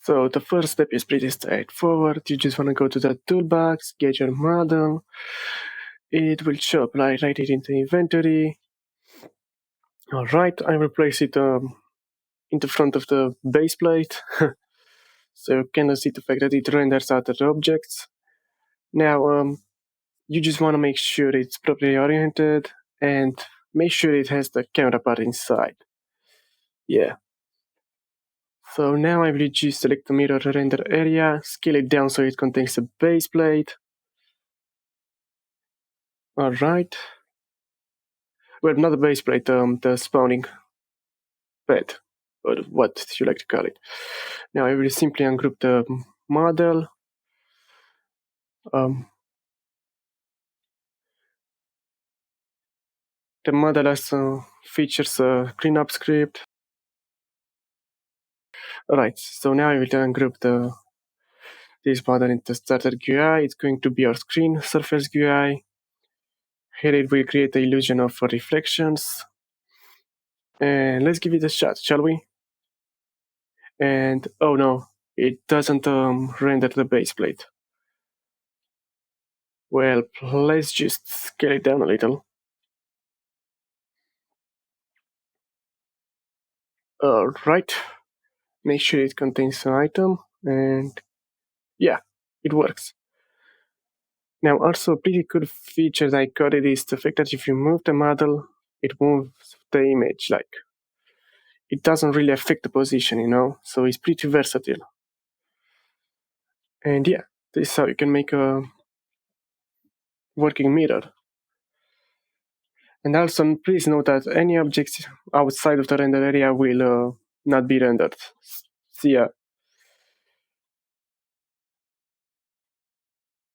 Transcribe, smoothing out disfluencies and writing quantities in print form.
So the first step is pretty straightforward. You just want to go to the toolbox, get your model. It will show up right here in the inventory. All right, I will place it in the front of the base plate. So you can see the fact that it renders out the objects. Now, you just want to make sure it's properly oriented and make sure it has the camera part inside. Yeah. So now I will just select the mirror render area, scale it down so it contains a base plate. All right. Well, not the base plate, the spawning bed, or what you like to call it. Now I will simply ungroup the model. The model also features a cleanup script. Alright, so now I will ungroup this model into starter GUI. It's going to be our screen surface GUI. Here it will create the illusion of reflections. And let's give it a shot, shall we? And oh no, it doesn't render the base plate. Well, let's just scale it down a little. Alright, make sure it contains an item, and yeah, it works. Now, also a pretty cool feature that I got it is the fact that if you move the model, it moves the image. Like, it doesn't really affect the position, so it's pretty versatile. And yeah, this is how you can make a working mirror. And also, please note that any objects outside of the render area will not be rendered. See ya.